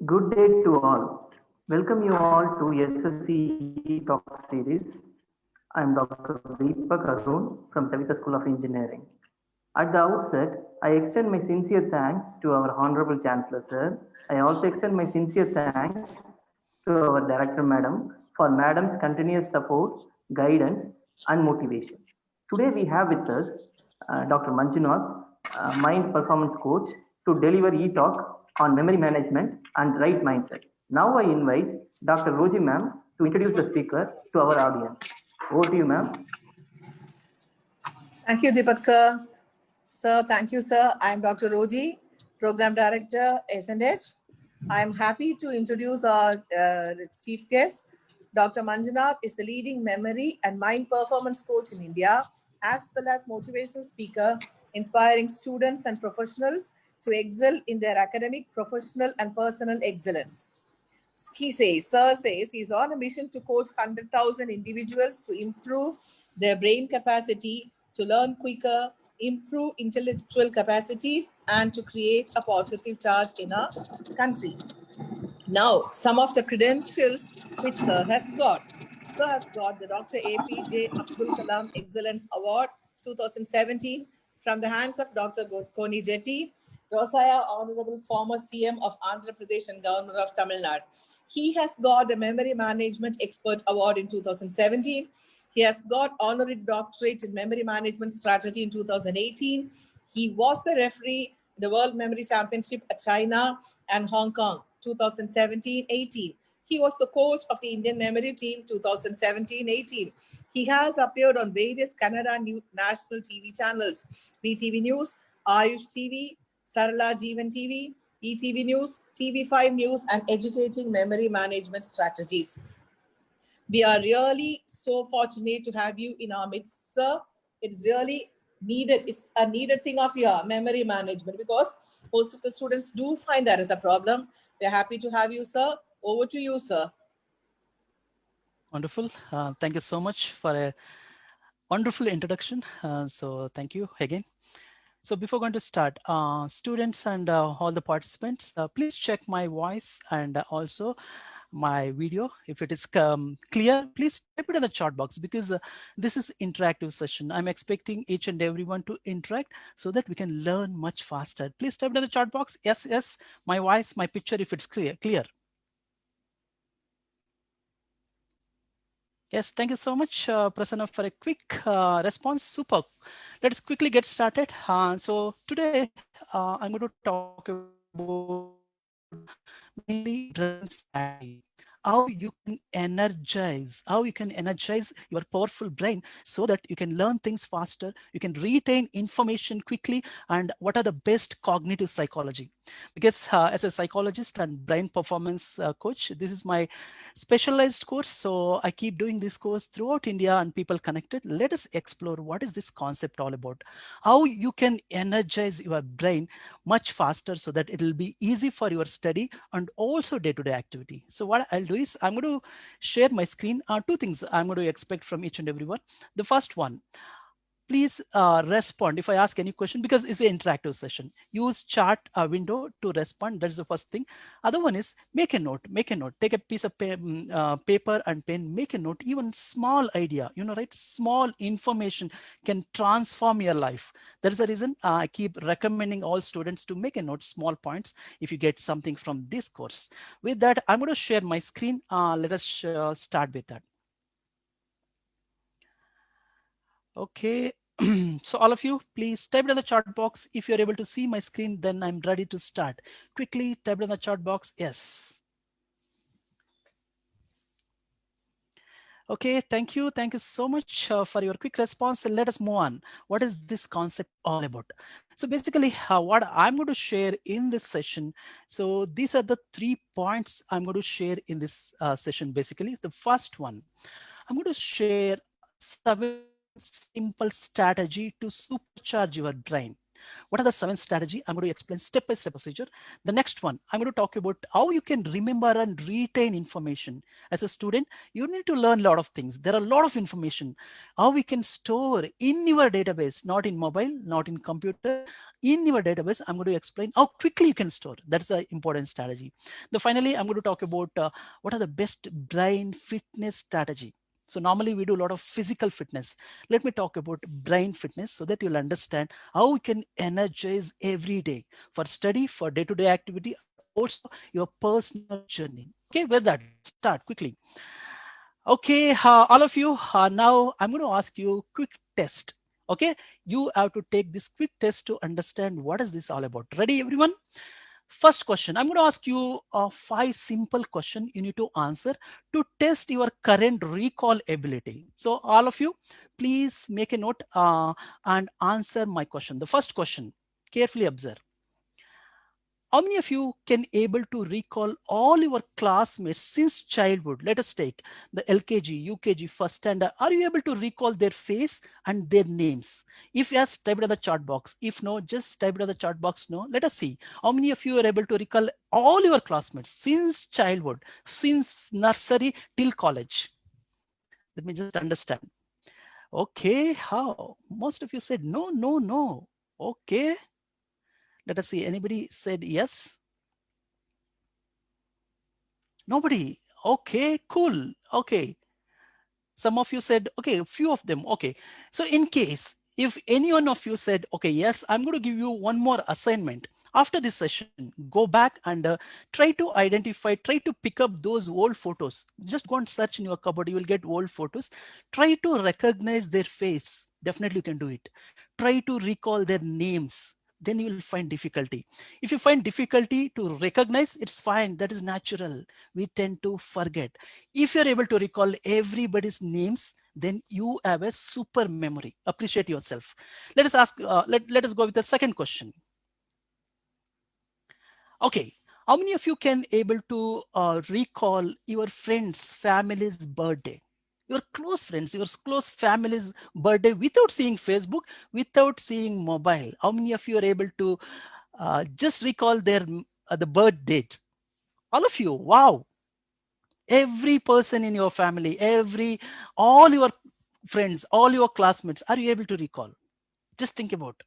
Good day to all. Welcome you all to SSE Talk Series. I am Dr. Deepak Arun from Saveetha School of Engineering. At the outset, I extend my sincere thanks to our Honorable Chancellor Sir. I also extend my sincere thanks to our Director Madam for Madam's continuous support, guidance and motivation. Today we have with us Dr. Manjunath, Mind Performance Coach, to deliver e-talk on memory management and right mindset. Now I invite Dr. Roji ma'am to introduce the speaker to our audience. Over to you, ma'am. Thank you, Deepak sir. Sir, thank you, sir. I am Dr. Roji, Program Director, S&H. I am happy to introduce our chief guest. Dr. Manjunath is the leading memory and mind performance coach in India, as well as motivational speaker, inspiring students and professionals to excel in their academic, professional, and personal excellence. Sir says, he's on a mission to coach 100,000 individuals to improve their brain capacity, to learn quicker, improve intellectual capacities, and to create a positive charge in our country. Now, some of the credentials which Sir has got. Sir has got the Dr. APJ Abdul Kalam Excellence Award 2017 from the hands of Dr. Koni Jetty, Rosaya Honorable former CM of Andhra Pradesh and Governor of Tamil Nadu. He has got the Memory Management Expert Award in 2017. He has got honorary doctorate in Memory Management Strategy in 2018. He was the referee in the World Memory Championship at China and Hong Kong 2017-18. He was the coach of the Indian Memory Team 2017-18. He has appeared on various Kannada national TV channels, BTV News, Ayush TV, Sarala Jeevan TV, ETV News, TV5 News, and educating memory management strategies. We are really so fortunate to have you in our midst, sir. It's really needed. It's a needed thing of the memory management, because most of the students do find that as a problem. We're happy to have you, sir. Over to you, sir. Wonderful. Thank you so much for a wonderful introduction. So thank you again. So before going to start, students and all the participants, please check my voice and also my video. If it is clear, please type it in the chat box, because this is interactive session. I'm expecting each and everyone to interact so that we can learn much faster. Please type it in the chat box. Yes, yes, my voice, my picture, if it's clear. Yes, thank you so much, Prasanna, for a quick response. Super. Let's quickly get started. So today I'm going to talk about mainly brain strategy. How you can energize your powerful brain so that you can learn things faster, you can retain information quickly, and what are the best cognitive psychology. Because as a psychologist and brain performance coach, this is my specialized course. So I keep doing this course throughout India and people connected. Let us explore what is this concept all about, how you can energize your brain much faster so that it will be easy for your study and also day-to-day activity. So what I'll do is I'm going to share my screen. Two things I'm going to expect from each and everyone. The first one, please respond if I ask any question, because it's an interactive session. Use chat window to respond. That's the first thing. Other one is make a note. Take a piece of paper and pen, make a note. Even small idea, right? Small information can transform your life. That is the reason I keep recommending all students to make a note, small points, if you get something from this course. With that, I'm going to share my screen. Let us start with that. Okay, so all of you, please type it in the chat box. If you're able to see my screen, then I'm ready to start. Quickly type it in the chat box. Yes. Okay, thank you. Thank you so much for your quick response. And let us move on. What is this concept all about? So basically, what I'm going to share in this session. So these are the 3 points I'm going to share in this session. Basically, the first one, I'm going to share 7 simple strategy to supercharge your brain. What are the 7 strategy? I'm going to explain step-by-step procedure. The next one, I'm going to talk about how you can remember and retain information. As a student, you need to learn a lot of things. There are a lot of information. How we can store in your database, not in mobile, not in computer, in your database. I'm going to explain how quickly you can store. That's an important strategy. The finally, I'm going to talk about what are the best brain fitness strategy. So normally we do a lot of physical fitness. Let me talk about brain fitness so that you'll understand how we can energize every day for study, for day-to-day activity, and also your personal journey. Okay, with that, let's start quickly. Okay, all of you, now I'm going to ask you a quick test. Okay, you have to take this quick test to understand what is this all about. Ready, everyone? First question, I'm going to ask you 5 simple questions you need to answer to test your current recall ability. So all of you, please make a note and answer my question. The first question, carefully observe. How many of you can able to recall all your classmates since childhood? Let us take the LKG, UKG, first standard. Are you able to recall their face and their names? If yes, type it in the chat box. If no, just type it in the chat box. No, let us see. How many of you are able to recall all your classmates since childhood, since nursery till college? Let me just understand. Okay, how? Most of you said no, no, no. Okay, let us see. Anybody said yes? Nobody. Okay, cool. Okay. Some of you said, okay, a few of them. Okay. So in case, if any one of you said, okay, yes, I'm going to give you one more assignment. After this session, go back and try to identify, try to pick up those old photos. Just go and search in your cupboard. You will get old photos. Try to recognize their face. Definitely you can do it. Try to recall their names. Then you will find difficulty. If you find difficulty to recognize, it's fine. That is natural. We tend to forget. If you're able to recall everybody's names, then you have a super memory. Appreciate yourself. Let us ask, let us go with the second question. Okay, how many of you can able to recall your friend's family's birthday? Your close friends, your close family's birthday without seeing Facebook, without seeing mobile. How many of you are able to just recall their the birth date? All of you, wow. Every person in your family, all your friends, all your classmates, are you able to recall? Just think about.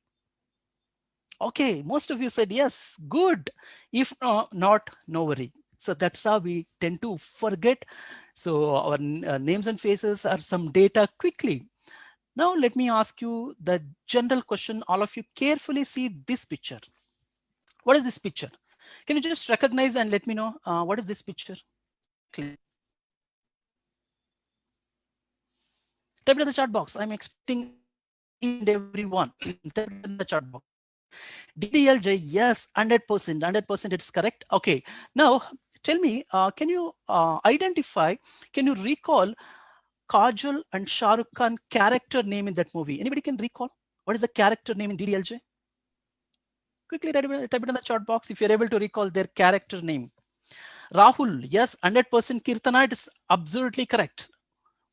Okay, most of you said yes, good. If not, no worry. So that's how we tend to forget. So our names and faces are some data quickly. Now let me ask you the general question. All of you carefully see this picture. What is this picture? Can you just recognize and let me know what is this picture? Quickly. Type it in the chat box. I'm expecting each and every one. Type it in the chat box. DDLJ, yes, 100%, 100% it's correct. Okay, now tell me, can you identify, can you recall Kajol and Shah Rukh Khan character name in that movie? Anybody can recall? What is the character name in DDLJ? Quickly type it in the chat box if you're able to recall their character name. Rahul, yes, 100% Kirtana, it is absolutely correct.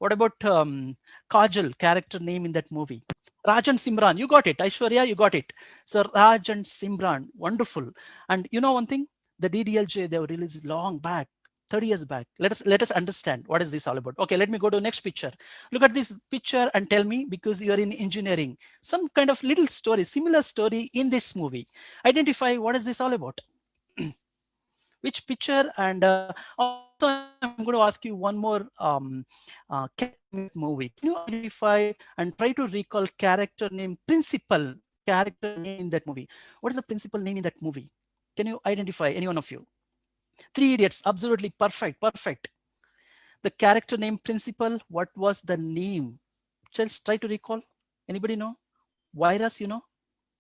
What about Kajal, character name in that movie? Raj and Simran, you got it. Aishwarya, you got it. So Raj and Simran, wonderful. And you know one thing, the DDLJ they were released long back, 30 years back. Let us understand what is this all about. Okay, let me go to next picture. Look at this picture and tell me, because you are in engineering, some kind of little story, similar story in this movie. Identify what is this all about. Which picture, and also I'm going to ask you one more character name in that movie. Can you identify and try to recall character name principal character name in that movie? What is the principal name in that movie? Can you identify any one of you? Three Idiots, absolutely perfect, perfect. The character name principal, what was the name? Just try to recall. Anybody know? Virus, you know?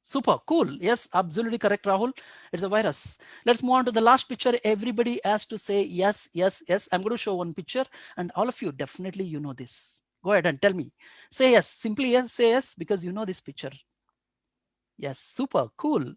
Super cool. Yes, absolutely correct, Rahul. It's a virus. Let's move on to the last picture. Everybody has to say yes, yes, yes. I'm going to show one picture, and all of you definitely you know this. Go ahead and tell me. Say yes. Simply yes. Say yes because you know this picture. Yes, super cool.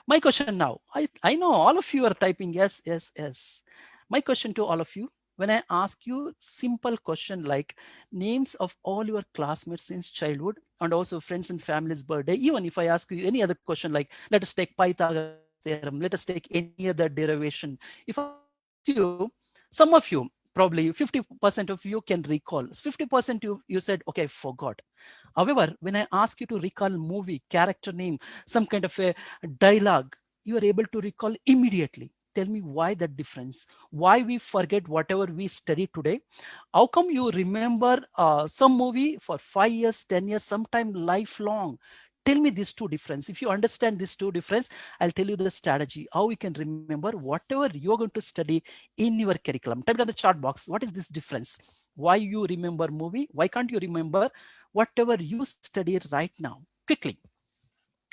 My question now. I know all of you are typing yes, yes, yes. My question to all of you, when I ask you simple question like names of all your classmates since childhood and also friends and family's birthday, even if I ask you any other question like let us take Pythagoras theorem, let us take any other derivation. If I ask you, some of you, probably 50% of you can recall. 50% you said, okay, I forgot. However, when I ask you to recall movie, character name, some kind of a dialogue, you are able to recall immediately. Tell me why that difference? Why we forget whatever we study today? How come you remember some movie for 5 years, 10 years, sometime lifelong? Tell me these two difference. If you understand these two difference, I'll tell you the strategy, how we can remember whatever you're going to study in your curriculum. Type it on the chat box. What is this difference? Why you remember movie? Why can't you remember whatever you study right now? Quickly.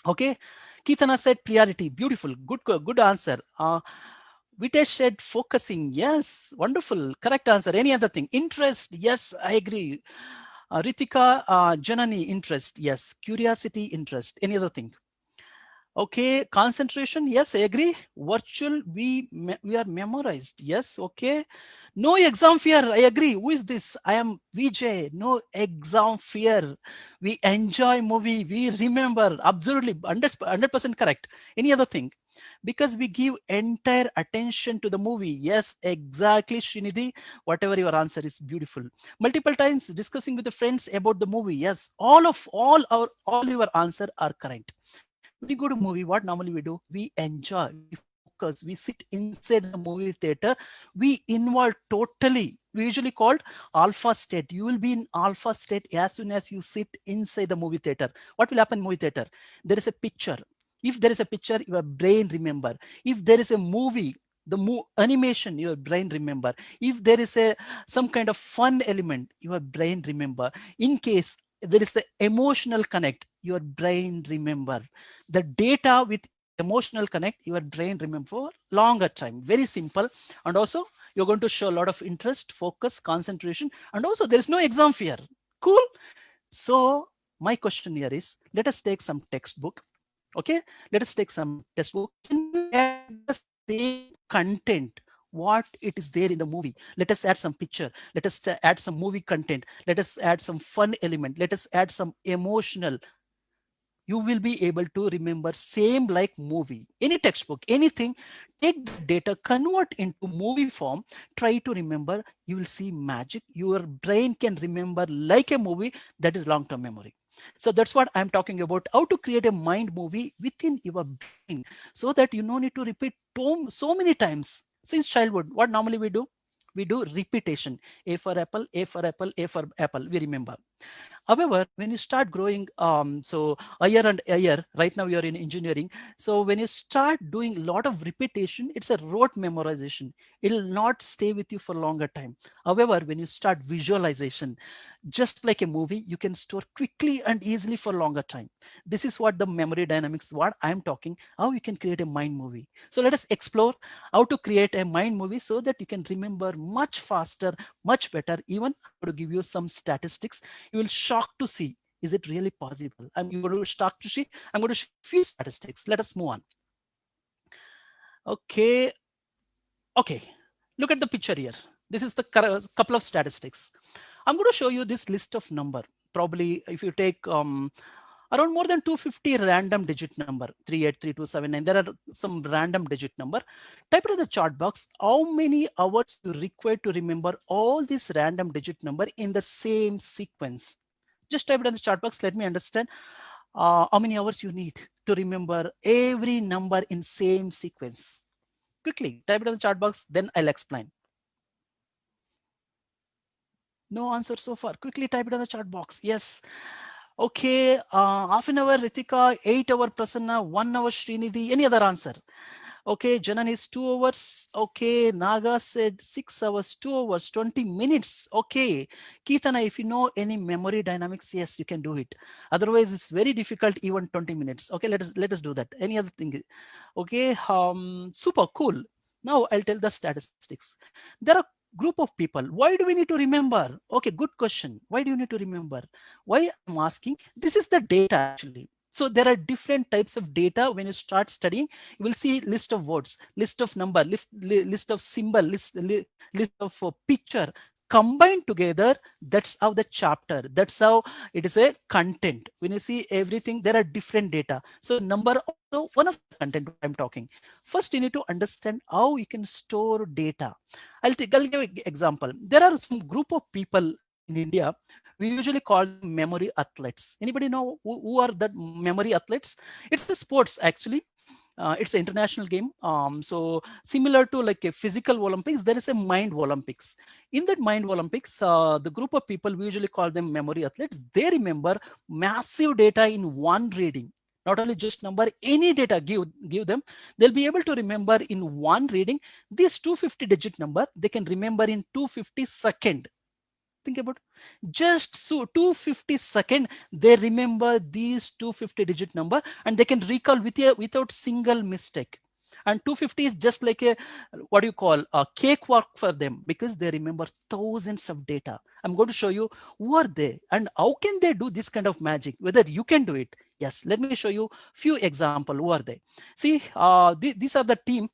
Okay. Keithana said priority. Beautiful. Good answer. Vitesh said focusing. Yes. Wonderful. Correct answer. Any other thing? Interest. Yes, I agree. Ritika, Janani, interest. Yes. Curiosity, interest. Any other thing? Okay, concentration. Yes, I agree. Virtual, we are memorized. Yes, okay. No exam fear. I agree. Who is this? I am Vijay. No exam fear. We enjoy movie. We remember. Absolutely, 100% correct. Any other thing? Because we give entire attention to the movie. Yes, exactly, Srinidhi. Whatever your answer is beautiful. Multiple times discussing with the friends about the movie. Yes, all your answer are correct. When you go to movie, what normally we do? We enjoy, we focus, we sit inside the movie theater, we involve totally. We usually called alpha state. You will be in alpha state as soon as you sit inside the movie theater. What will happen in movie theater? There is a picture. If there is a picture, your brain remember. If there is a movie, animation, your brain remember. If there is a some kind of fun element, your brain remember. In case there is the emotional connect, your brain remember. The data with emotional connect, your brain remember for longer time. Very simple. And also you're going to show a lot of interest, focus, concentration, and also there is no exam fear. Cool. So my question here is, let us take some textbook. Okay, let us take some textbook. Can you add the same content what it is there in the movie? Let us add some picture, let us add some movie content, let us add some fun element, let us add some emotional. You will be able to remember same like movie. Any textbook, anything, take the data, convert into movie form, try to remember. You will see magic. Your brain can remember like a movie. That is long-term memory. So that's what I'm talking about, how to create a mind movie within your brain, so that you no need to repeat so many times. Since childhood, what normally we do? We do repetition. A for apple, A for apple, A for apple, we remember. However, when you start growing, so a year and a year, right now you're in engineering. So when you start doing a lot of repetition, it's a rote memorization. It'll not stay with you for longer time. However, when you start visualization, just like a movie, you can store quickly and easily for longer time. This is what the memory dynamics, what I'm talking, how you can create a mind movie. So let us explore how to create a mind movie so that you can remember much faster, much better. Even I'm going to give you some statistics. You will shock to see, is it really possible? You going to shock to see. I'm going to share a few statistics. Let us move on. Okay. Okay. Look at the picture here. This is the couple of statistics. I'm going to show you this list of number. Probably if you take around more than 250 random digit number, 383279, there are some random digit number. Type it in the chart box. How many hours you require to remember all these random digit number in the same sequence? Just type it in the chat box. Let me understand how many hours you need to remember every number in same sequence. Quickly type it in the chat box, then I'll explain. No answer so far. Quickly type it in the chat box. Yes. Okay. Half an hour, Ritika. 8 hour, Prasanna. 1 hour, Srinidhi. Any other answer? Okay, Janan is 2 hours. Okay, Naga said 6 hours, 2 hours, 20 minutes. Okay, Keithana, if you know any memory dynamics, yes, you can do it. Otherwise, it's very difficult, even 20 minutes. Okay, let us do that. Any other thing? Okay, super cool. Now I'll tell the statistics. There are group of people. Why do we need to remember? Okay, good question. Why do you need to remember? Why I'm asking? This is the data actually. So there are different types of data. When you start studying, you will see list of words, list of number, list of symbol, list of picture. combined together, that's how the chapter, that's how it is a content. When you see everything, there are different data. So number also one of the content what I'm talking. First, you need to understand how you can store data. I'll give an example. There are some group of people in India. We usually call them memory athletes. Anybody know who are that memory athletes? It's a sports actually. It's an international game. So similar to like a physical Olympics, there is a mind Olympics. In that mind Olympics, the group of people, we usually call them memory athletes. They remember massive data in one reading. Not only just number, any data give them, they'll be able to remember in one reading. This 250 digit number, they can remember in 250 second. Think about just so 250 second, they remember these 250 digit number and they can recall without single mistake. And 250 is just like a, what do you call, a cakewalk for them, because they remember thousands of data. I'm going to show you who are they and how can they do this kind of magic, whether you can do it. Yes, let me show you few example. Who are they? See, these are the team.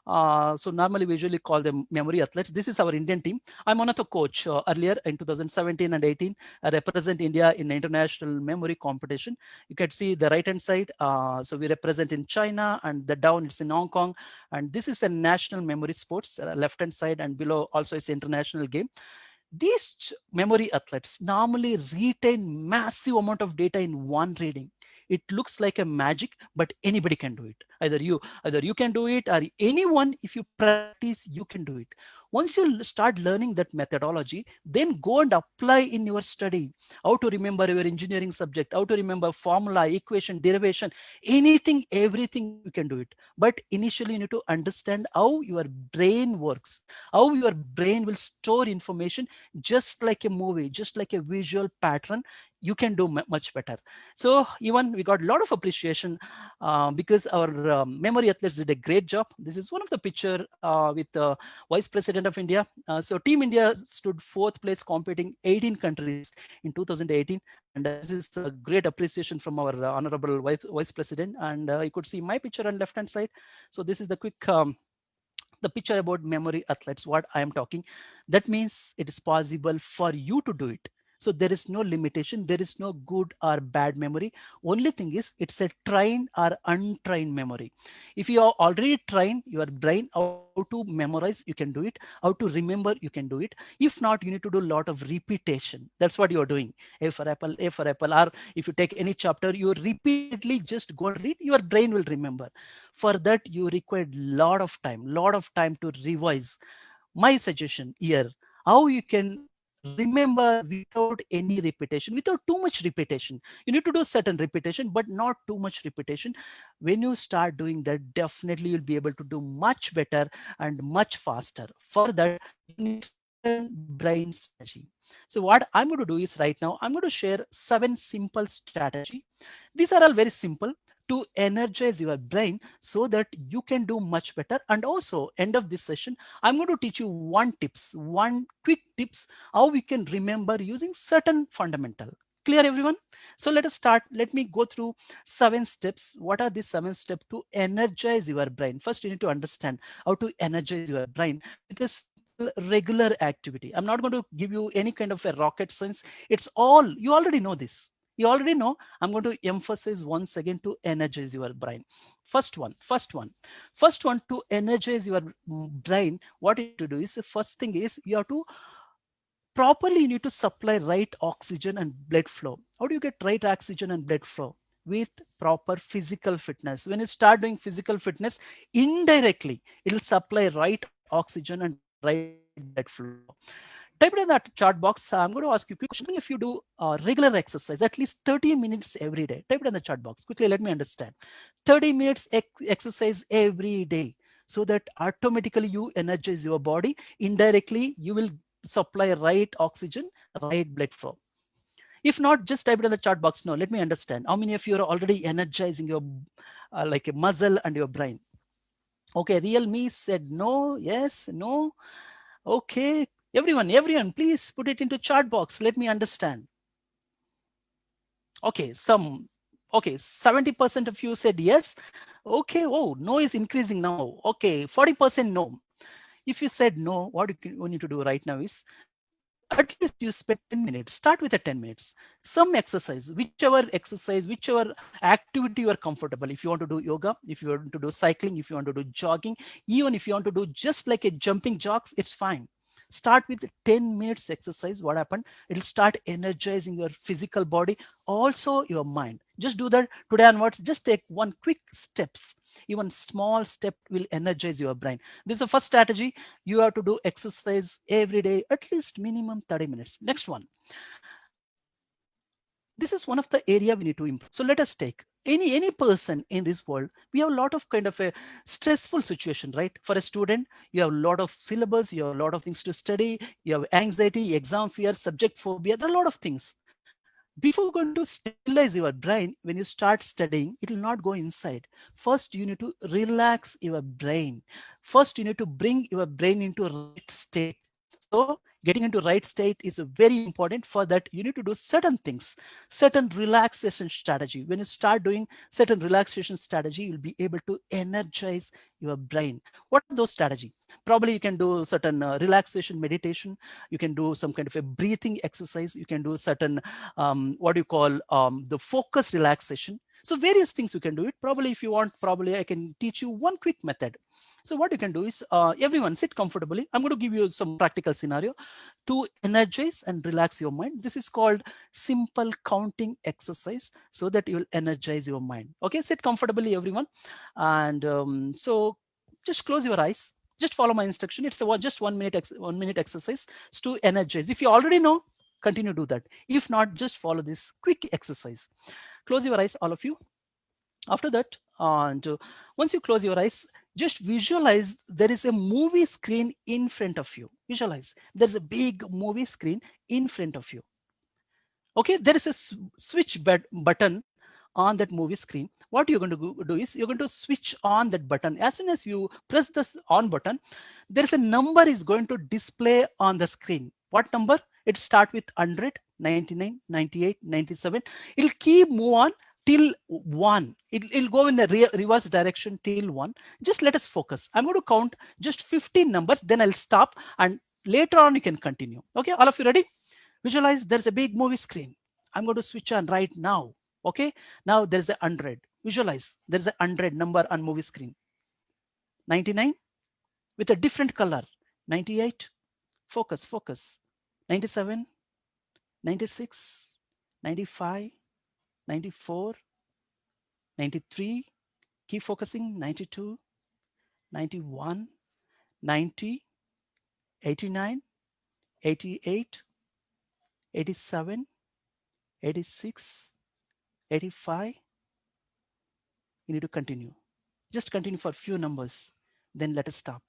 So normally we usually call them memory athletes. This is our Indian team. I'm one of the coach earlier in 2017 and 18. I represent India in the international memory competition. You can see the right hand side. So we represent in China, and the down it's in Hong Kong. And this is a national memory sports, left hand side, and below also it's international game. These memory athletes normally retain massive amount of data in one reading. It looks like a magic, but anybody can do it. Either you can do it, or anyone, if you practice, you can do it. Once you start learning that methodology, then go and apply in your study. How to remember your engineering subject, how to remember formula, equation, derivation, anything, everything you can do it. But initially you need to understand how your brain works, how your brain will store information, just like a movie, just like a visual pattern. You can do much better. So even we got a lot of appreciation because our memory athletes did a great job. This is one of the picture with the Vice President of India. So Team India stood fourth place, competing 18 countries in 2018. And this is a great appreciation from our Honorable Vice President. And you could see my picture on left hand side. So this is the quick the picture about memory athletes, what I am talking. That means it is possible for you to do it. So there is no limitation. There is no good or bad memory. Only thing is it's a trained or untrained memory. If you are already trained your brain how to memorize, you can do it. How to remember, you can do it. If not, you need to do a lot of repetition. That's what you are doing. A for apple, A for apple. Or if you take any chapter, you repeatedly just go and read, your brain will remember. For that, you require lot of time to revise. My suggestion here, how you can remember without any repetition, without too much repetition. You need to do certain repetition, but not too much repetition. When you start doing that, definitely you'll be able to do much better and much faster. For that, you need certain brain strategy. So what I'm going to do is right now, I'm going to share 7 simple strategy. These are all very simple to energize your brain so that you can do much better. And also end of this session, I'm going to teach you one quick tips, how we can remember using certain fundamental. Clear everyone? So let us start. Let me go through 7 steps. What are these 7 steps to energize your brain? First, you need to understand how to energize your brain with a simple regular activity. I'm not going to give you any kind of a rocket science. It's all, you already know this. You already know. I'm going to emphasize once again to energize your brain. First one to energize your brain, what you need to do is, the first thing is you have to properly, you need to supply right oxygen and blood flow. How do you get right oxygen and blood flow? With proper physical fitness. When you start doing physical fitness, indirectly it will supply right oxygen and right blood flow. Type it in that chat box. I'm going to ask you a quick question. If you do regular exercise, at least 30 minutes every day, type it in the chat box. Quickly, let me understand. 30 minutes exercise every day, so that automatically you energize your body. Indirectly, you will supply right oxygen, right blood flow. If not, just type it in the chat box. No, let me understand. How many of you are already energizing your like a muscle and your brain? Okay, real me said no, yes, no. Okay, everyone, please put it into chat box. Let me understand. Okay, 70% of you said yes. Okay, oh, no is increasing now. Okay, 40% no. If you said no, what you need to do right now is at least you spend 10 minutes. Start with a 10 minutes. Some exercise, whichever activity you are comfortable. If you want to do yoga, if you want to do cycling, if you want to do jogging, even if you want to do just like a jumping jogs, it's fine. Start with 10 minutes exercise. What happened? It'll start energizing your physical body, also your mind. Just do that today onwards. Just take one quick steps. Even small step will energize your brain. This is the first strategy. You have to do exercise every day, at least minimum 30 minutes. Next one. This is one of the area we need to improve. So let us take any person in this world. We have a lot of kind of a stressful situation, right? For a student, you have a lot of syllabus, you have a lot of things to study, you have anxiety, exam fear, subject phobia. There are a lot of things. Before going to stabilize your brain, when you start studying, it will not go inside. First, you need to relax your brain. First, you need to bring your brain into right state. So getting into right state is very important. For that, you need to do certain things, certain relaxation strategy. When you start doing certain relaxation strategy, you'll be able to energize your brain. What are those strategies? Probably you can do certain relaxation meditation. You can do some kind of a breathing exercise. You can do certain what do you call the focus relaxation. So various things you can do it. Probably if you want, probably I can teach you one quick method. So what you can do is everyone sit comfortably. I'm going to give you some practical scenario to energize and relax your mind. This is called simple counting exercise so that you will energize your mind. Okay, sit comfortably everyone. And so just close your eyes. Just follow my instruction. It's just 1 minute exercise to energize. If you already know, continue to do that. If not, just follow this quick exercise. Close your eyes, all of you. After that, and once you close your eyes, just visualize there is a movie screen in front of you. Visualize there's a big movie screen in front of you. Okay, there is a switch button on that movie screen. What you're going to do is you're going to switch on that button. As soon as you press this on button, there is a number is going to display on the screen. What number? It start with 100, 99, 98, 97. It'll keep move on till 1. It'll go in the reverse direction till 1. Just let us focus. I'm going to count just 15 numbers, then I'll stop, and later on you can continue. Okay, all of you ready? Visualize there's a big movie screen. I'm going to switch on right now. Okay, now there's a 100. Visualize there's a 100 number on movie screen. 99 with a different color. 98, focus, focus. 97, 96, 95, 94, 93, keep focusing. 92, 91, 90, 89, 88, 87, 86, 85. You need to continue. Just continue for a few numbers, then let us stop.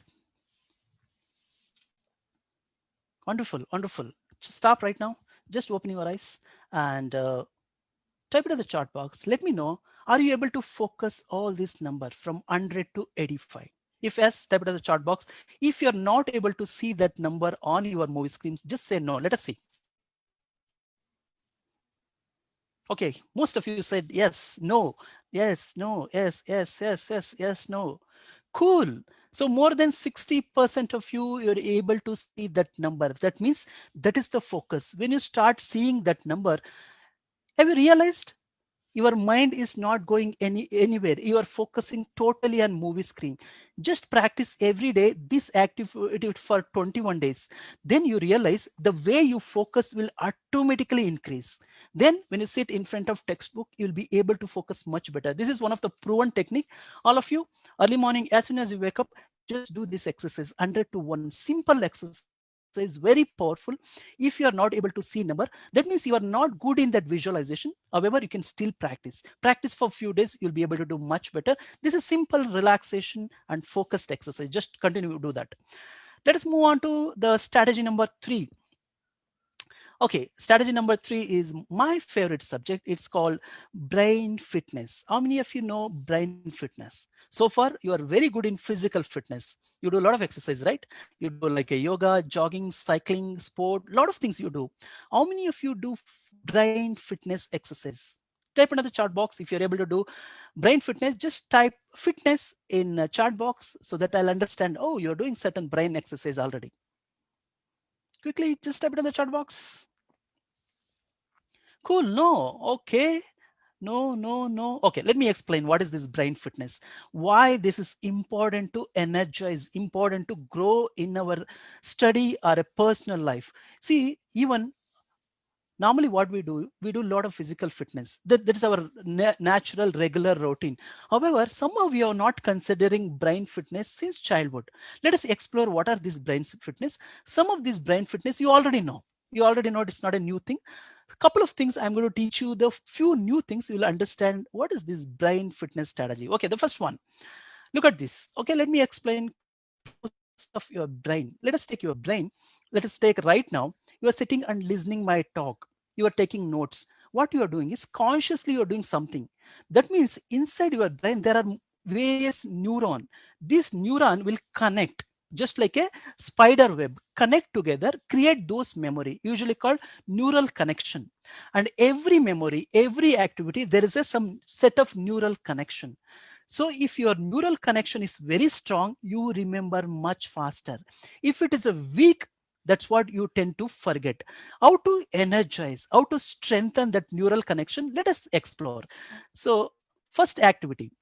Wonderful, wonderful. Just stop right now. Just open your eyes and type it in the chat box. Let me know, are you able to focus all this number from 100 to 85? If yes, type it in the chat box. If you're not able to see that number on your movie screens, just say no. Let us see. Okay, most of you said yes, no, yes, no, yes, yes, yes, yes, yes, no. Cool. So more than 60% of you, you're able to see that number. That means that is the focus. When you start seeing that number, have you realized your mind is not going anywhere? You are focusing totally on movie screen. Just practice every day this activity for 21 days. Then you realize the way you focus will automatically increase. Then when you sit in front of textbook, you'll be able to focus much better. This is one of the proven technique. All of you, early morning, as soon as you wake up, just do this exercise. 100 to 1 simple exercise, very powerful. If you are not able to see number, that means you are not good in that visualization. However, you can still practice for a few days. You'll be able to do much better. This is simple relaxation and focused exercise. Just continue to do that. Let us move on to the strategy number 3. Okay, strategy number 3 is my favorite subject. It's called brain fitness. How many of you know brain fitness? So far, you are very good in physical fitness. You do a lot of exercise, right? You do like a yoga, jogging, cycling, sport, a lot of things you do. How many of you do brain fitness exercise? Type into the chat box if you're able to do brain fitness. Just type fitness in a chat box so that I'll understand, oh, you're doing certain brain exercise already. Quickly, just type it in the chat box. Cool. No. Okay. No, no, no. Okay, let me explain what is this brain fitness. Why this is important to energize, important to grow in our study or a personal life. See, even normally what we do a lot of physical fitness. That is our natural regular routine. However, some of you are not considering brain fitness since childhood. Let us explore what are these brain fitness. Some of these brain fitness you already know. You already know, it's not a new thing. A couple of things I'm going to teach you, the few new things you will understand what is this brain fitness strategy. Okay, the first one, look at this. Okay, let me explain process of your brain. Let us take your brain. Let us take right now. You are sitting and listening my talk. You are taking notes. What you are doing is consciously you are doing something. That means inside your brain there are various neuron. This neuron will connect just like a spider web, connect together, create those memory, usually called neural connection. And every memory, every activity, there is some set of neural connection. So if your neural connection is very strong, you remember much faster. If it is a weak, that's what you tend to forget. How to energize, how to strengthen that neural connection, let us explore. So first activity,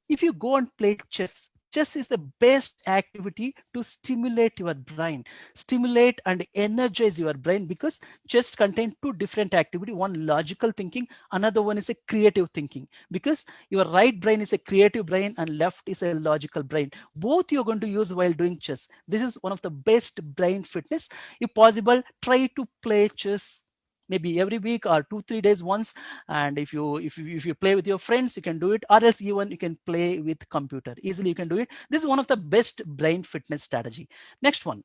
if you go and play chess, chess is the best activity to stimulate your brain, stimulate and energize your brain, because chess contains two different activity, one logical thinking, another one is a creative thinking, because your right brain is a creative brain and left is a logical brain. Both you're going to use while doing chess. This is one of the best brain fitness. If possible, try to play chess maybe every week or 2-3 days once. And if you play with your friends, you can do it, or else even you can play with computer easily, you can do it. This is one of the best brain fitness strategy. Next one,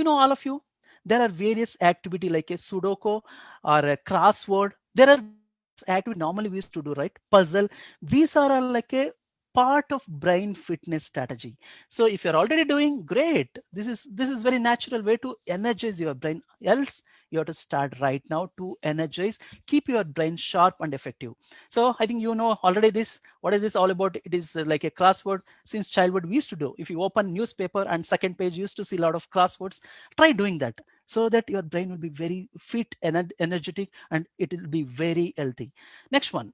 all of you, there are various activity like a sudoku or a crossword. There are various activity normally we used to do, right? Puzzle. These are all like a part of brain fitness strategy. So if you're already doing great, this is very natural way to energize your brain. Else you have to start right now to energize, keep your brain sharp and effective. So I think you know already this. What is this all about? It is like a crossword. Since childhood we used to do. If you open newspaper and second page, you used to see a lot of crosswords. Try doing that so that your brain will be very fit and energetic, and it will be very healthy. Next one,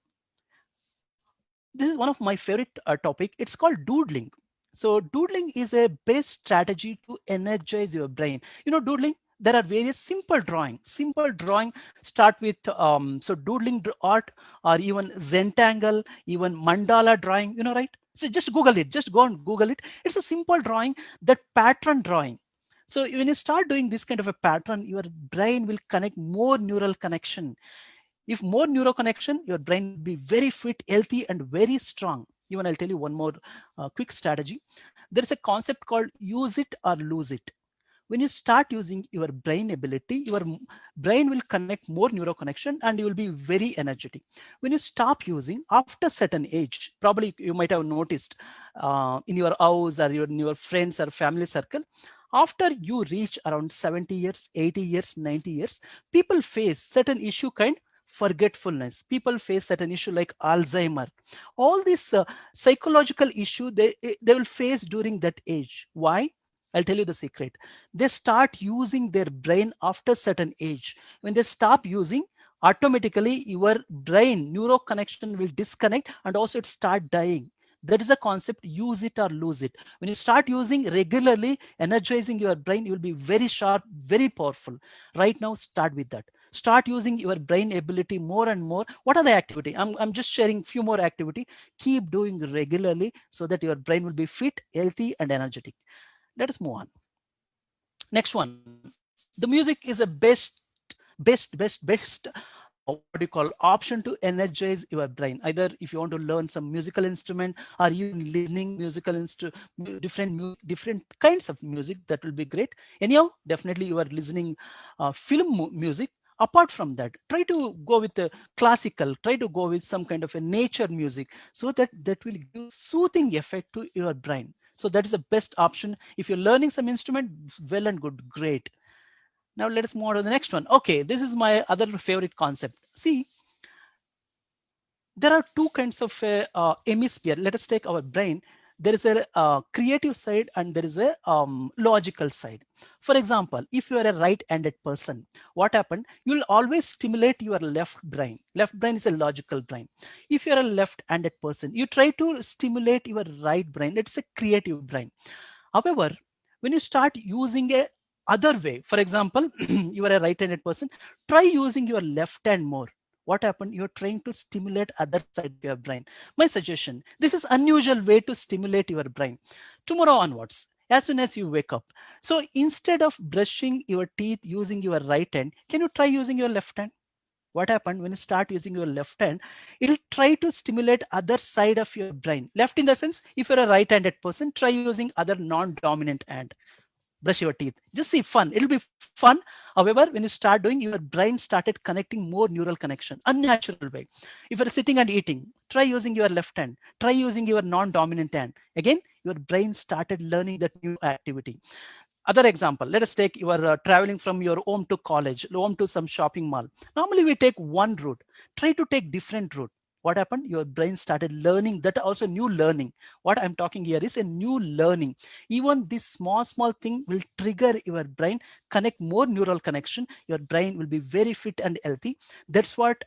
this is one of my favorite topic. It's called doodling. So doodling is a best strategy to energize your brain. Doodling, there are various simple drawing start with so doodling art, or even zentangle, even mandala drawing, right? So just google it, just go and google it. It's a simple drawing, that pattern drawing. So when you start doing this kind of a pattern, your brain will connect more neural connection. If more neuro connection, your brain will be very fit, healthy, and very strong. Even I'll tell you one more quick strategy. There is a concept called use it or lose it. When you start using your brain ability, your brain will connect more neuro connection and you will be very energetic. When you stop using after certain age, probably you might have noticed in your house or in your friends or family circle, after you reach around 70 years, 80 years, 90 years, people face certain issue kind forgetfulness. People face certain issue like Alzheimer. All these psychological issue they will face during that age. Why? I'll tell you the secret. They start using their brain after certain age. When they stop using, automatically your brain neuro connection will disconnect and also it start dying. That is a concept, use it or lose it. When you start using regularly, energizing your brain, you will be very sharp, very powerful. Right now, start with that. Start using your brain ability more and more. What are the activity? I'm just sharing few more activity. Keep doing regularly so that your brain will be fit, healthy, and energetic. Let us move on. Next one, the music is a best what do you call option to energize your brain. Either if you want to learn some musical instrument or even listening musical different kinds of music, that will be great. Anyhow, definitely you are listening film music. Apart from that, try to go with the classical, try to go with some kind of a nature music, so that will give soothing effect to your brain. So that is the best option. If you're learning some instrument, well and good, great. Now let us move on to the next one. Okay, this is my other favorite concept. See, there are two kinds of hemisphere. Let us take our brain. there is a creative side and there is a logical side. For example, if you are a right-handed person, what happened? You'll always stimulate your left brain. Left brain is a logical brain. If you're a left-handed person, you try to stimulate your right brain. It's a creative brain. However, when you start using a other way, for example, you are a right-handed person, try using your left hand more. What happened? You're trying to stimulate other side of your brain. My suggestion, this is unusual way to stimulate your brain. Tomorrow onwards, as soon as you wake up, so instead of brushing your teeth using your right hand, can you try using your left hand? What happened when you start using your left hand? It'll try to stimulate other side of your brain. Left in the sense, if you're a right-handed person, try using other non-dominant hand. Brush your teeth. Just see, fun. It'll be fun. However, when you start doing, your brain started connecting more neural connection, unnatural way. If you're sitting and eating, try using your left hand. Try using your non-dominant hand. Again, your brain started learning that new activity. Other example, let us take you are traveling from your home to college, home to some shopping mall. Normally we take one route. Try to take different route. What happened? Your brain started learning that, also new learning. What I'm talking here is a new learning. Even this small thing will trigger your brain, connect more neural connection. Your brain will be very fit and healthy. That's what,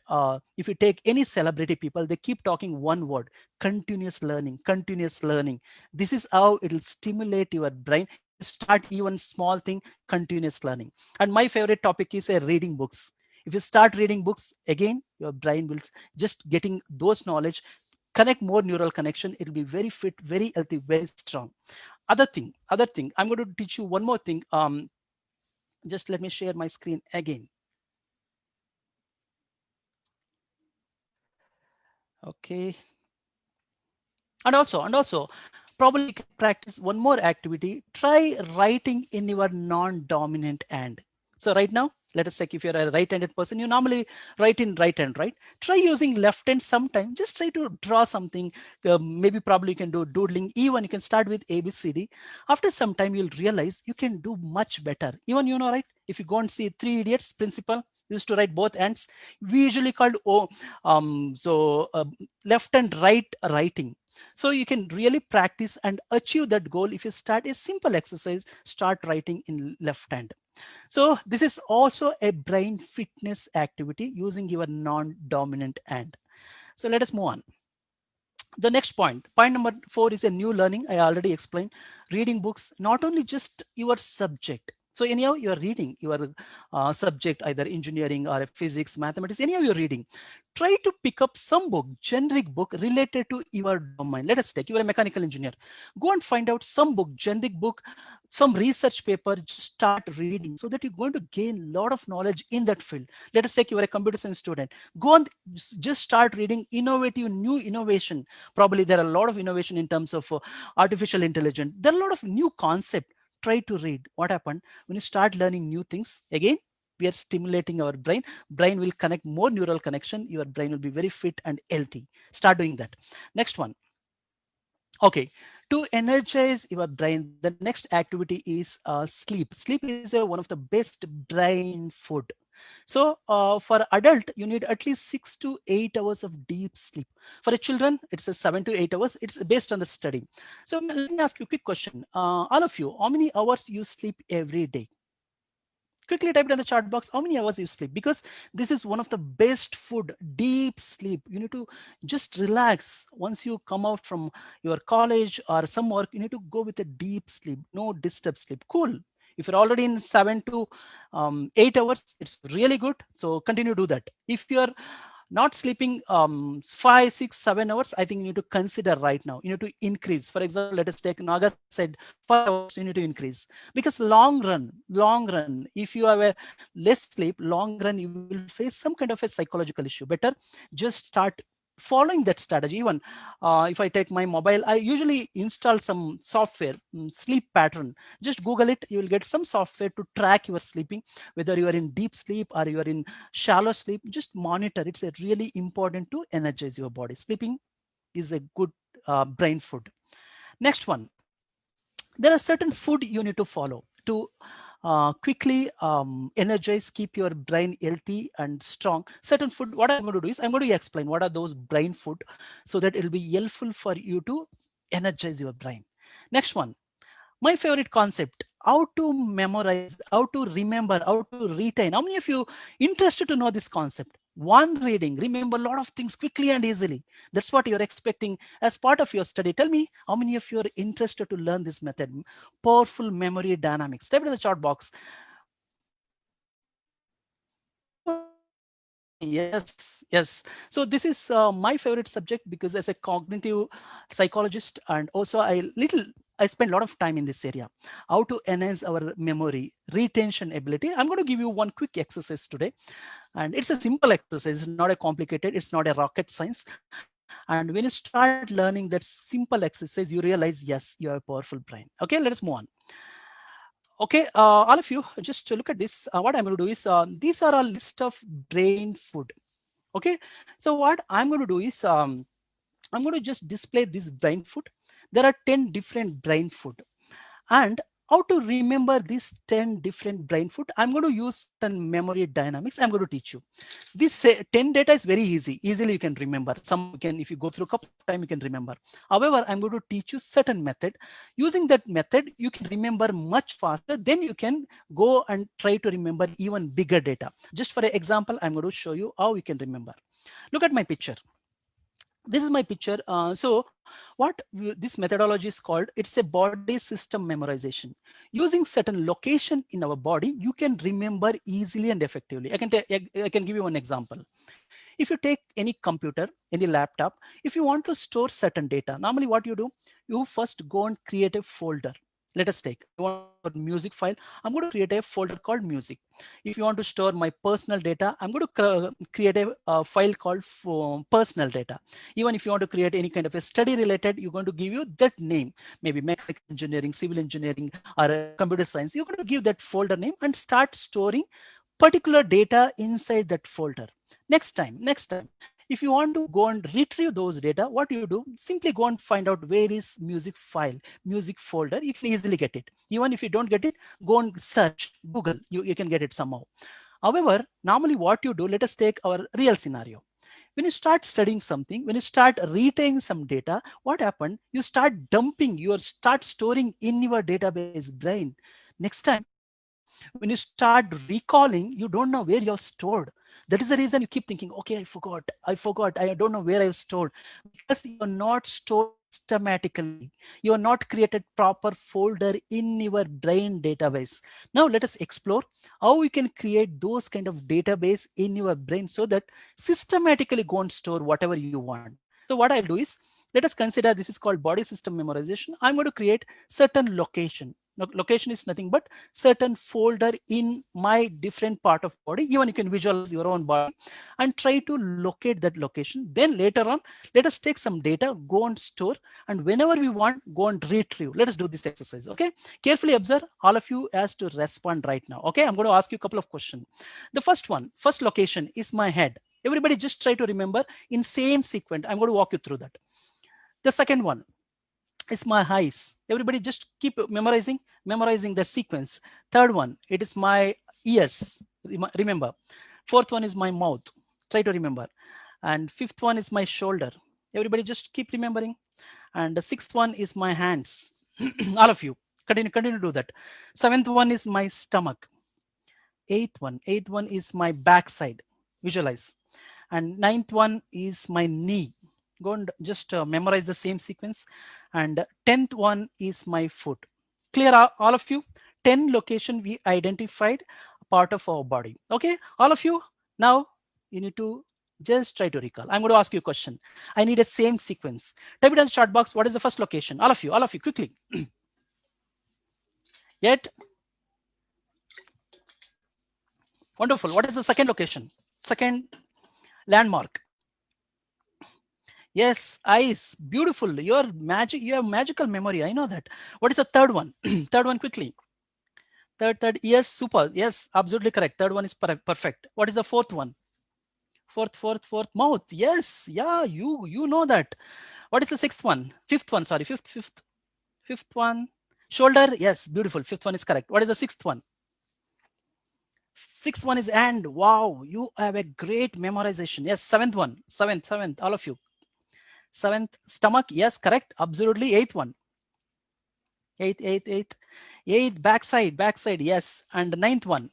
if you take any celebrity people, they keep talking one word: continuous learning, continuous learning. This is how it will stimulate your brain. Start even small thing, continuous learning. And my favorite topic is reading books. If you start reading books, again your brain will just getting those knowledge, connect more neural connection. It will be very fit, very healthy, very strong. Other thing, I'm going to teach you one more thing. Just let me share my screen again. Okay. And also probably you can practice one more activity. Try writing in your non-dominant hand. So right now, let us check. If you're a right-handed person, you normally write in right hand, right? Try using left hand sometime. Just try to draw something. Maybe probably you can do doodling. Even you can start with ABCD. After some time, you'll realize you can do much better. Even, right? If you go and see Three Idiots, principal used to write both hands. We usually called left and right writing. So you can really practice and achieve that goal. If you start a simple exercise, start writing in left hand. So this is also a brain fitness activity using your non-dominant hand. So let us move on. The next point number 4 is a new learning. I already explained. Reading books, not only just your subject. So anyhow, you're reading your subject, either engineering or physics, mathematics, anyhow you're reading. Try to pick up some book, generic book related to your domain. Let us take, you're a mechanical engineer. Go and find out some book, generic book, some research paper, just start reading so that you're going to gain a lot of knowledge in that field. Let us take you are a computer science student. Go and just start reading innovative, new innovation. Probably there are a lot of innovation in terms of artificial intelligence. There are a lot of new concept. Try to read. What happened when you start learning new things? Again, we are stimulating our brain will connect more neural connection. Your brain will be very fit and healthy. Start doing that. Next one. Okay, to energize your brain, the next activity is sleep. Sleep is one of the best brain food. So for adult, you need at least 6 to 8 hours of deep sleep. For a children, it's a 7 to 8 hours. It's based on the study. So let me ask you a quick question. All of you, how many hours you sleep every day? Quickly type it in the chat box how many hours you sleep, because this is one of the best food. Deep sleep, you need to just relax. Once you come out from your college or some work, you need to go with a deep sleep, no disturb sleep. Cool. If you're already in 7 to 8 hours, it's really good. So continue to do that. If you're not sleeping 5, 6, 7 hours, I think you need to consider right now. You need to increase. For example, let us take Naga said 5 hours, you need to increase. Because long run, if you have a less sleep, long run, you will face some kind of a psychological issue. Better just start following that strategy. Even if I take my mobile, I usually install some software, sleep pattern. Just Google it. You will get some software to track your sleeping, whether you are in deep sleep or you are in shallow sleep. Just monitor. It's a really important to energize your body. Sleeping is a good brain food. Next one, there are certain food you need to follow to quickly energize, keep your brain healthy and strong. Certain food, what I'm going to do is I'm going to explain what are those brain food so that it'll be helpful for you to energize your brain. Next one, my favorite concept, how to memorize, how to remember, how to retain. How many of you interested to know this concept? One reading, remember a lot of things quickly and easily. That's what you're expecting as part of your study. Tell me how many of you are interested to learn this method, powerful memory dynamics. Type it in the chat box. Yes, yes. So this is my favorite subject because as a cognitive psychologist, and also I spend a lot of time in this area, how to enhance our memory retention ability. I'm going to give you one quick exercise today, and it's a simple exercise. It's not a complicated. It's not a rocket science. And when you start learning that simple exercise, you realize yes, you have a powerful brain. Okay, let us move on. Okay, all of you, just look at this. What I'm going to do is these are a list of brain food. Okay, so what I'm going to do is I'm going to just display this brain food. There are 10 different brain food, and how to remember these 10 different brain food, I'm going to use certain memory dynamics. I'm going to teach you this 10 data is very easily you can remember. Some you can, if you go through a couple of time, you can remember. However, I'm going to teach you certain method. Using that method, you can remember much faster. Then you can go and try to remember even bigger data. Just for an example, I'm going to show you how you can remember. Look at my picture. This is my picture. So what this methodology is called, it's a body system memorization. Using certain location in our body, you can remember easily and effectively. I can give you one example. If you take any computer, any laptop, if you want to store certain data, normally what you do, you first go and create a folder. Let us take, I want to store music file. I'm going to create a folder called music. If you want to store my personal data, I'm going to create a file called personal data. Even if you want to create any kind of a study related, you're going to give you that name, maybe mechanical engineering, civil engineering, or computer science. You're going to give that folder name and start storing particular data inside that folder. Next time, if you want to go and retrieve those data, what you do, simply go and find out where is music file, music folder. You can easily get it. Even if you don't get it, go and search Google. You can get it somehow. However, normally what you do, let us take our real scenario. When you start studying something, when you start retaining some data, what happened? You start dumping, you start storing in your database brain. Next time, when you start recalling, you don't know where you have stored. That is the reason you keep thinking, okay, I forgot, I don't know where I've stored, because you're not stored systematically. You're not created proper folder in your brain database. Now let us explore how we can create those kind of database in your brain so that systematically go and store whatever you want. So what I'll do is, let us consider this is called body system memorization. I'm going to create certain location. Now, location is nothing but certain folder in my different part of body. Even you can visualize your own body and try to locate that location. Then later on, let us take some data, go and store, and whenever we want, go and retrieve. Let us do this exercise. Okay, carefully observe. All of you has to respond right now. Okay, I'm going to ask you a couple of questions. The first location is my head. Everybody just try to remember in same sequence. I'm going to walk you through that. The second one is my eyes. Everybody just keep memorizing the sequence. Third one, it is my ears. Remember. Fourth one is my mouth. Try to remember. And fifth one is my shoulder. Everybody just keep remembering. And the sixth one is my hands. All of you continue to do that. Seventh one is my stomach. Eighth one is my backside. Visualize. And ninth one is my knee. Go and just memorize the same sequence. And 10th one is my foot. Clear, all of you? 10 location we identified part of our body. Okay, all of you, now you need to just try to recall. I'm going to ask you a question. I need a same sequence. Type it in the chat box. What is the first location? All of you quickly. Yet, wonderful. What is the second location? Second landmark. Yes, eyes, beautiful. You're magic. You have magical memory. I know that. What is the third one? Third one quickly. Third. Yes, super. Yes, absolutely correct. Third one is perfect. What is the fourth one? Fourth. Mouth. Yes, yeah. You know that. What is the sixth one? Fifth one. Sorry, fifth one. Shoulder. Yes, beautiful. Fifth one is correct. What is the sixth one? Sixth one is hand. Wow, you have a great memorization. Yes, seventh one. Seventh. All of you. Seventh, stomach. Yes, correct. Absolutely. Eighth one. Eighth, backside. Yes. And ninth one.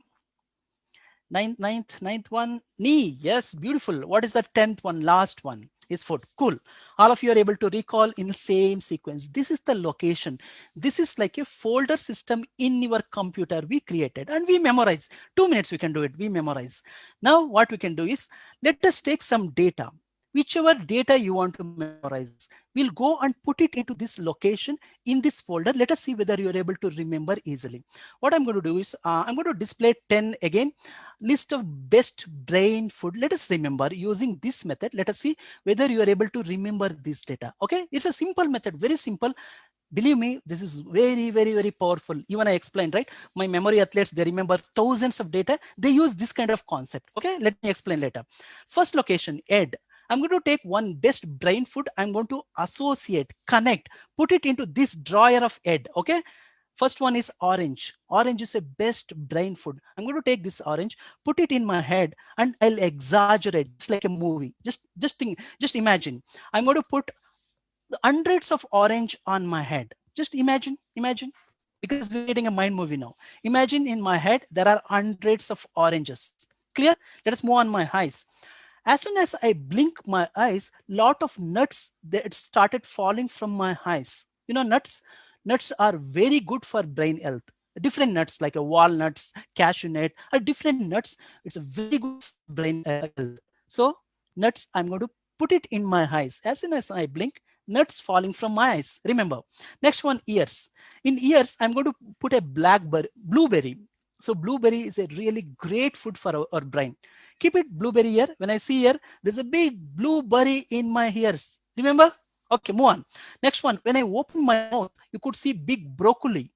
Ninth one, knee. Yes, beautiful. What is the 10th one? Last one is foot. Cool. All of you are able to recall in the same sequence. This is the location. This is like a folder system in your computer we created and we memorize. 2 minutes we can do it. We memorize. Now what we can do is, let us take some data. Whichever data you want to memorize, we'll go and put it into this location in this folder. Let us see whether you're able to remember easily. What I'm going to do is, I'm going to display 10 again. List of best brain food. Let us remember using this method. Let us see whether you are able to remember this data. Okay, it's a simple method, very simple. Believe me, this is very powerful. Even I explained, right? My memory athletes, they remember thousands of data. They use this kind of concept. Okay, let me explain later. First location, ed. I'm going to take one best brain food. I'm going to associate, connect, put it into this drawer of ed. Okay. First one is orange. Orange is a best brain food. I'm going to take this orange, put it in my head, and I'll exaggerate just like a movie. Just imagine. I'm going to put hundreds of orange on my head. Just imagine, because we're getting a mind movie now. Imagine in my head, there are hundreds of oranges. Clear? Let us move on my eyes. As soon as I blink my eyes, lot of nuts that started falling from my eyes. You know, nuts are very good for brain health. Different nuts like a walnuts, cashew nut, are different nuts. It's very good for brain health. So nuts, I'm going to put it in my eyes. As soon as I blink, nuts falling from my eyes. Remember. Next one, ears. In ears, I'm going to put a blueberry. So blueberry is a really great food for our brain. Keep it blueberry here. When I see here, there's a big blueberry in my ears. Remember? Okay, move on. Next one, when I open my mouth, you could see big broccoli.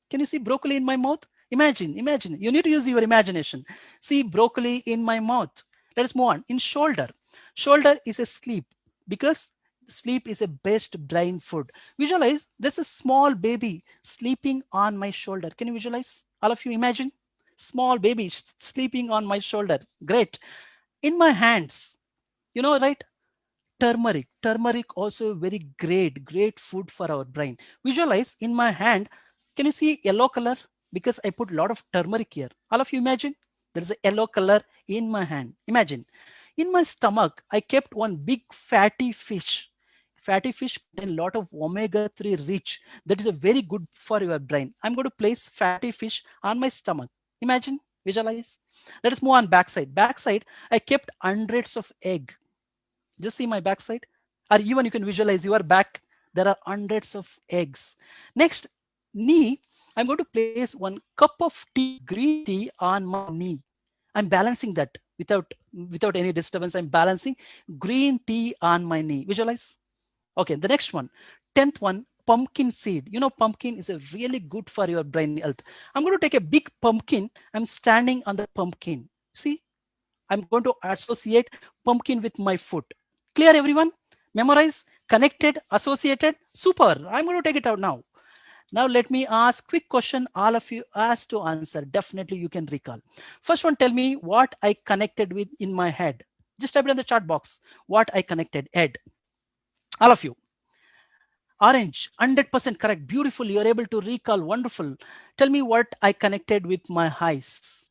Can you see broccoli in my mouth? Imagine. You need to use your imagination. See broccoli in my mouth. Let us move on. In shoulder. Shoulder is a sleep, because sleep is a best brain food. Visualize there's a small baby sleeping on my shoulder. Can you visualize? All of you imagine? Small baby sleeping on my shoulder. Great. In my hands, you know, right? Turmeric also very great food for our brain. Visualize in my hand. Can you see yellow color? Because I put a lot of turmeric here. All of you imagine there is a yellow color in my hand. Imagine. In my stomach, I kept one big fatty fish. Fatty fish contain a lot of omega-3 rich. That is a very good for your brain. I'm going to place fatty fish on my stomach. Imagine, visualize. Let us move on backside. Backside, I kept hundreds of egg. Just see my backside, or even you can visualize your back. There are hundreds of eggs. Next, knee. I'm going to place one cup of tea, green tea on my knee. I'm balancing that without any disturbance. I'm balancing green tea on my knee. Visualize. Okay, the next one, 10th one, pumpkin seed. You know, pumpkin is a really good for your brain health. I'm going to take a big pumpkin. I'm standing on the pumpkin. See, I'm going to associate pumpkin with my foot. Clear, everyone? Memorize, connected, associated. Super. I'm going to take it out now. Now let me ask quick question. All of you asked to answer. Definitely you can recall. First one, tell me what I connected with in my head. Just type it in the chat box. What I connected. Ed. All of you. Orange, 100% correct. Beautiful. You're able to recall. Wonderful. Tell me what I connected with my eyes.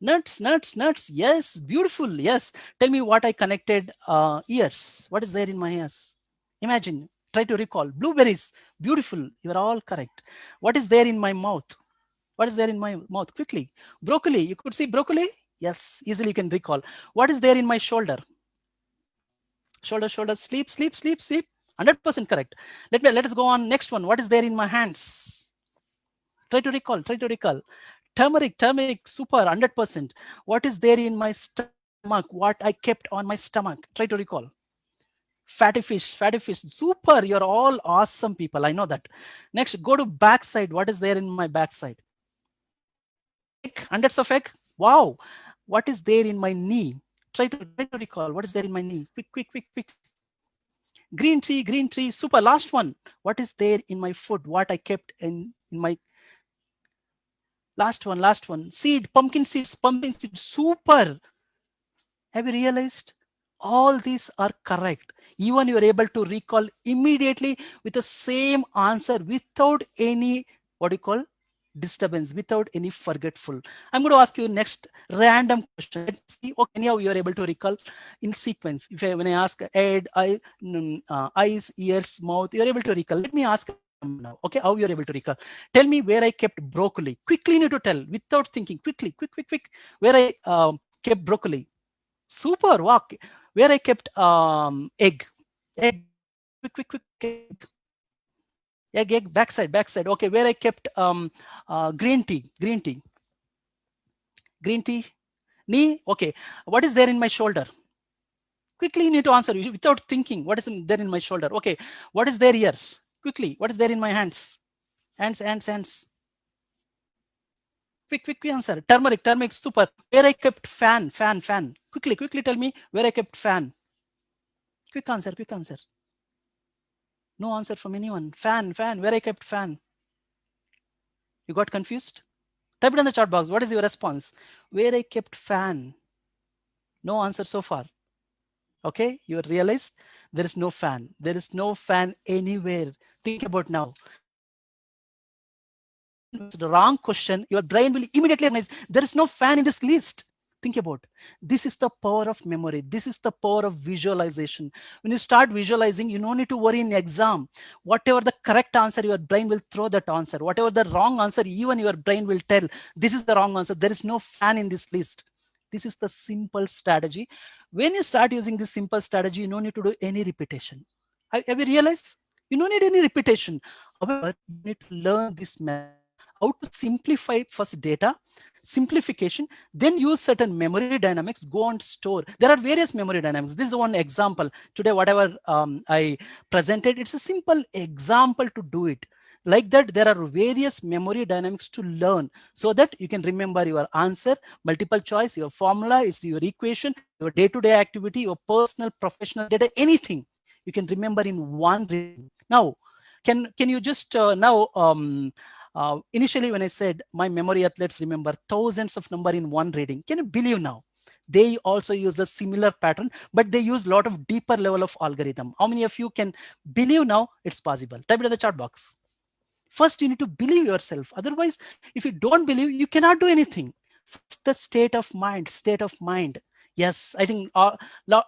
Nuts. Yes, beautiful. Yes. Tell me what I connected. Ears. What is there in my ears? Imagine. Try to recall. Blueberries. Beautiful. You are all correct. What is there in my mouth? What is there in my mouth? Quickly. Broccoli. You could see broccoli. Yes. Easily you can recall. What is there in my shoulder? Shoulder. Sleep. 100% correct. Let us go on. Next one. What is there in my hands? Try to recall. Turmeric, super, 100%. What is there in my stomach? What I kept on my stomach? Try to recall. Fatty fish, super. You're all awesome people. I know that. Next, go to backside. What is there in my backside? Egg, hundreds of egg. Wow. What is there in my knee? Try to recall. What is there in my knee? Quick. Green tree, super. Last one. What is there in my foot? What I kept in my last one. Seed, pumpkin seeds, super. Have you realized All these are correct. Even you are able to recall immediately with the same answer without any, what do you call, disturbance, without any forgetful. I'm going to ask you next random question. Let me see. Okay, anyhow, you are able to recall in sequence. When I ask head, eyes, ears, mouth, you are able to recall. Let me ask now. Okay, how you are able to recall? Tell me where I kept broccoli. Quickly, you need to tell without thinking. Quickly, quick. Where I kept broccoli. Super. Wow. Where I kept egg. Quick. Egg. Backside. Okay, where I kept green tea. Green tea. Knee. Okay. What is there in my shoulder? Quickly, you need to answer without thinking. What is there in my shoulder? Okay. What is there here? Quickly. What is there in my hands? Hands. Quick answer. Turmeric. Super. Where I kept fan. Quickly tell me where I kept fan. Quick answer. No answer from anyone. Fan. Where I kept fan. You got confused? Type it in the chat box. What is your response? Where I kept fan. No answer so far. Okay, you realize there is no fan. There is no fan anywhere. Think about now. It's the wrong question. Your brain will immediately recognize there is no fan in this list. Think about this is the power of memory. This is the power of visualization. When you start visualizing, you don't need to worry in exam. Whatever the correct answer, your brain will throw that answer. Whatever the wrong answer, even your brain will tell this is the wrong answer. There is no fan in this list. This is the simple strategy. When you start using this simple strategy, you don't need to do any repetition. Have you realized? You don't need any repetition. However, you need to learn this method. How to simplify first data, simplification, then use certain memory dynamics, go and store. There are various memory dynamics. This is one example. Today, whatever I presented, it's a simple example to do it. Like that, there are various memory dynamics to learn so that you can remember your answer, multiple choice, your formula, it's your equation, your day-to-day activity, your personal, professional data, anything you can remember in one reading. Now, can you just initially when I said my memory athletes remember thousands of number in one reading, can you believe now? They also use a similar pattern, but they use a lot of deeper level of algorithm. How many of you can believe now it's possible? Type it in the chat box. First, you need to believe yourself. Otherwise, if you don't believe, you cannot do anything. First, the state of mind. Yes, I think all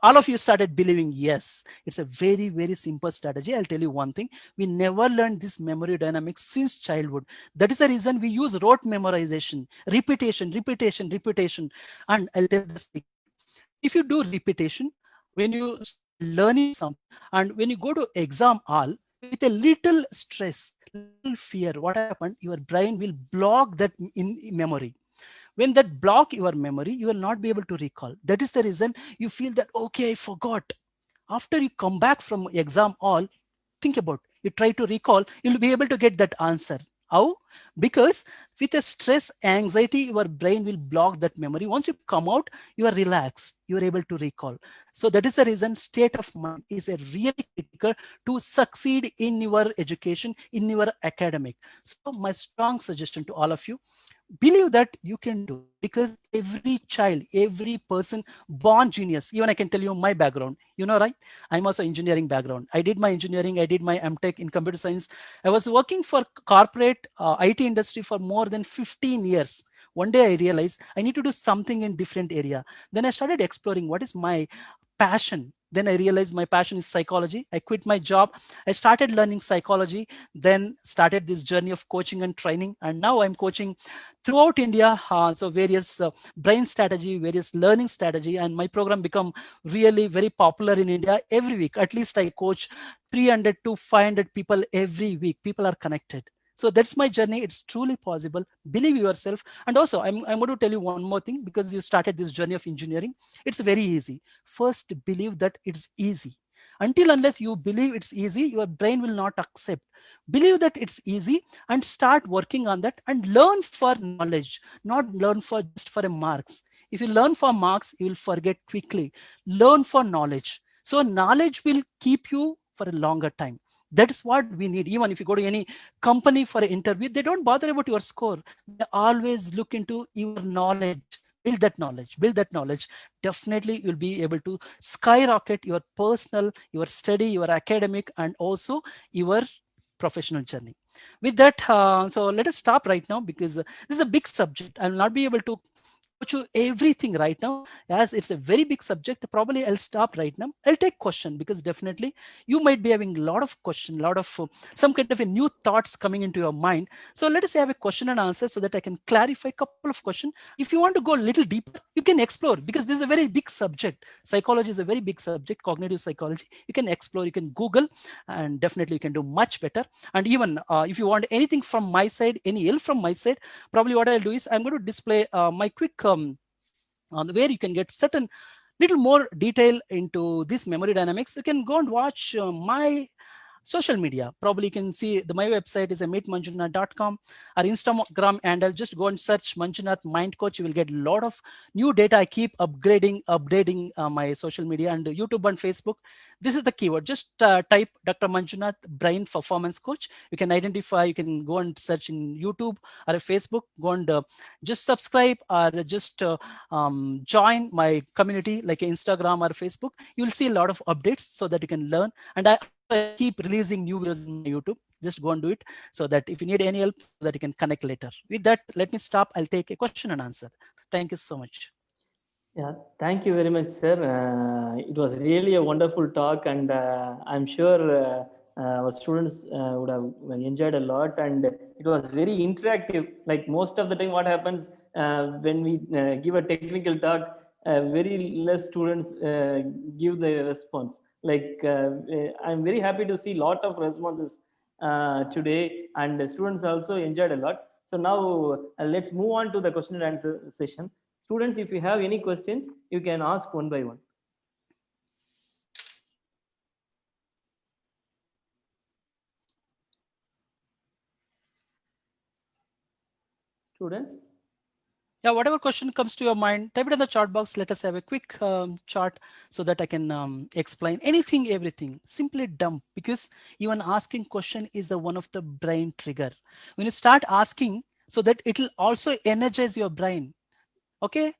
of you started believing yes. It's a very, very simple strategy. I'll tell you one thing. We never learned this memory dynamics since childhood. That is the reason we use rote memorization, repetition. And I'll tell the secret. If you do repetition, when you start learning something, and when you go to exam hall with a little stress, little fear, what happened? Your brain will block that in memory. When that block your memory, you will not be able to recall. That is the reason you feel that, okay, I forgot. After you come back from exam hall, think about, you try to recall, you'll be able to get that answer. How? Because with a stress, anxiety, your brain will block that memory. Once you come out, you are relaxed, you are able to recall. So that is the reason state of mind is a really critical to succeed in your education, in your academic. So my strong suggestion to all of you, believe that you can do it, because every child, every person born genius. Even I can tell you my background, right? I'm also engineering background. I did my engineering, I did my MTech in computer science. I was working for corporate IT industry for more than 15 years. One day I realized I need to do something in different area. Then I started exploring what is my passion. Then I realized my passion is psychology. I quit my job. I started learning psychology, then started this journey of coaching and training. And now I'm coaching throughout India. So various brain strategy, various learning strategy. And my program become really very popular in India. Every week, at least I coach 300 to 500 people every week. People are connected. So that's my journey. It's truly possible. Believe yourself. And also, I'm going to tell you one more thing, because you started this journey of engineering. It's very easy. First, believe that it's easy. Until unless you believe it's easy, your brain will not accept. Believe that it's easy and start working on that, and learn for knowledge, not learn for just for a marks. If you learn for marks, you will forget quickly. Learn for knowledge. So knowledge will keep you for a longer time. That's what we need. Even if you go to any company for an interview, they don't bother about your score. They always look into your knowledge, build that knowledge, definitely you'll be able to skyrocket your personal, your study, your academic, and also your professional journey. With that, so let us stop right now, because this is a big subject. I'll not be able to go through everything right now, as it's a very big subject. Probably I'll stop right now. I'll take question, because definitely you might be having a lot of question, lot of some kind of a new thoughts coming into your mind. So let us have a question and answer, so that I can clarify a couple of questions. If you want to go a little deeper, you can explore, because this is a very big subject. Psychology is a very big subject, cognitive psychology. You can explore, you can Google, and definitely you can do much better. And even if you want anything from my side, any help from my side, probably what I'll do is I'm going to display my quick on where you can get certain little more detail into this memory dynamics. You can go and watch my social media. Probably you can see my website is meetmanjunath.com, or Instagram, and I'll just go and search Manjunath Mind Coach. You will get a lot of new data. I keep updating my social media and YouTube and Facebook. This is the keyword. Just type Dr. Manjunath Brain Performance Coach. You can identify, you can go and search in YouTube or Facebook, go and just subscribe, or just join my community like Instagram or Facebook. You'll see a lot of updates, so that you can learn. And I keep releasing new videos in my YouTube. Just go and do it, so that if you need any help, so that you can connect later. With that, let me stop. I'll take a question and answer. Thank you so much. Yeah, thank you very much, sir. It was really a wonderful talk, and I'm sure our students would have enjoyed a lot. And it was very interactive. Like most of the time, what happens when we give a technical talk, very less students give the response. Like I'm very happy to see lot of responses today, and the students also enjoyed a lot. So now let's move on to the question and answer session. Students, if you have any questions, you can ask one by one. Students? Yeah, whatever question comes to your mind, type it in the chat box. Let us have a quick chart, so that I can explain anything, everything. Simply dump, because even asking question is the one of the brain trigger. When you start asking, so that it will also energize your brain. Okay,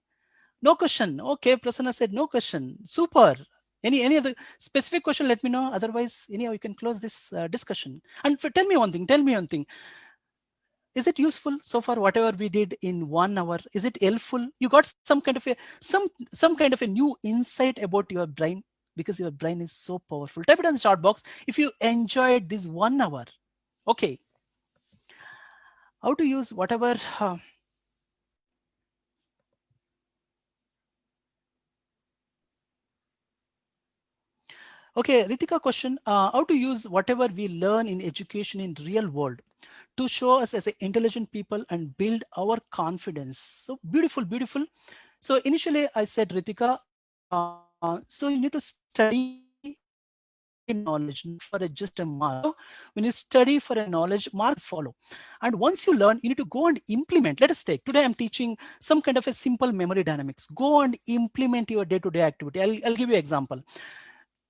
no question. Okay, Prasanna said no question. Super. Any other specific question? Let me know. Otherwise, anyhow, you can close this discussion. And tell me one thing. Tell me one thing. Is it useful so far? Whatever we did in 1 hour, is it helpful? You got some kind of a some kind of a new insight about your brain, because your brain is so powerful. Type it in the chat box if you enjoyed this 1 hour. Okay. How to use whatever. Okay, Ritika question, how to use whatever we learn in education in real world to show us as a intelligent people and build our confidence. So beautiful, beautiful. So initially I said, Ritika, so you need to study for a knowledge, not for just a mark. So when you study for a knowledge, marks will follow. And once you learn, you need to go and implement. Let us take, today I'm teaching some kind of a simple memory dynamics. Go and implement your day-to-day activity. I'll give you example.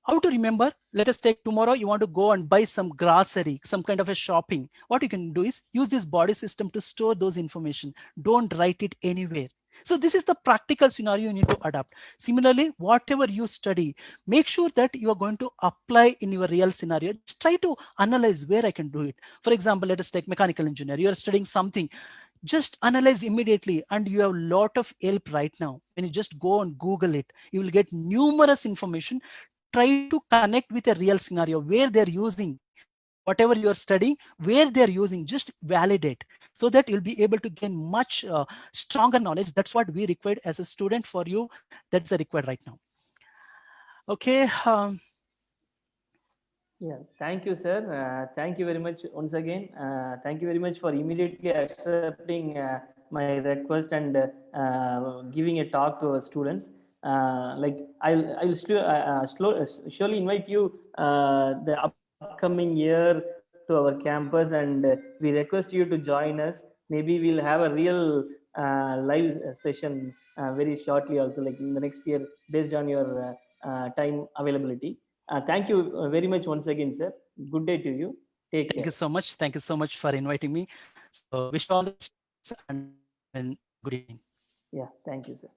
How to remember? Let us take tomorrow. You want to go and buy some grocery, some kind of a shopping. What you can do is use this body system to store those information. Don't write it anywhere. So this is the practical scenario you need to adapt. Similarly, whatever you study, make sure that you are going to apply in your real scenario. Just try to analyze where I can do it. For example, let us take mechanical engineer. You are studying something, just analyze immediately, and you have a lot of help right now. When you just go and Google it, you will get numerous information. Try to connect with a real scenario where they're using whatever you're studying, where they're using, just validate, so that you'll be able to gain much stronger knowledge. That's what we required as a student for you. That's required right now. Okay. Yeah, thank you, sir. Thank you very much once again. Thank you very much for immediately accepting my request and giving a talk to our students. Like I will surely invite you the upcoming year to our campus, and we request you to join us. Maybe we'll have a real live session very shortly, also like in the next year, based on your time availability. Thank you very much once again, sir. Good day to you. Take Thank care. you so much. Thank you so much for inviting me. So wish you all the best and good evening. Yeah, thank you, sir.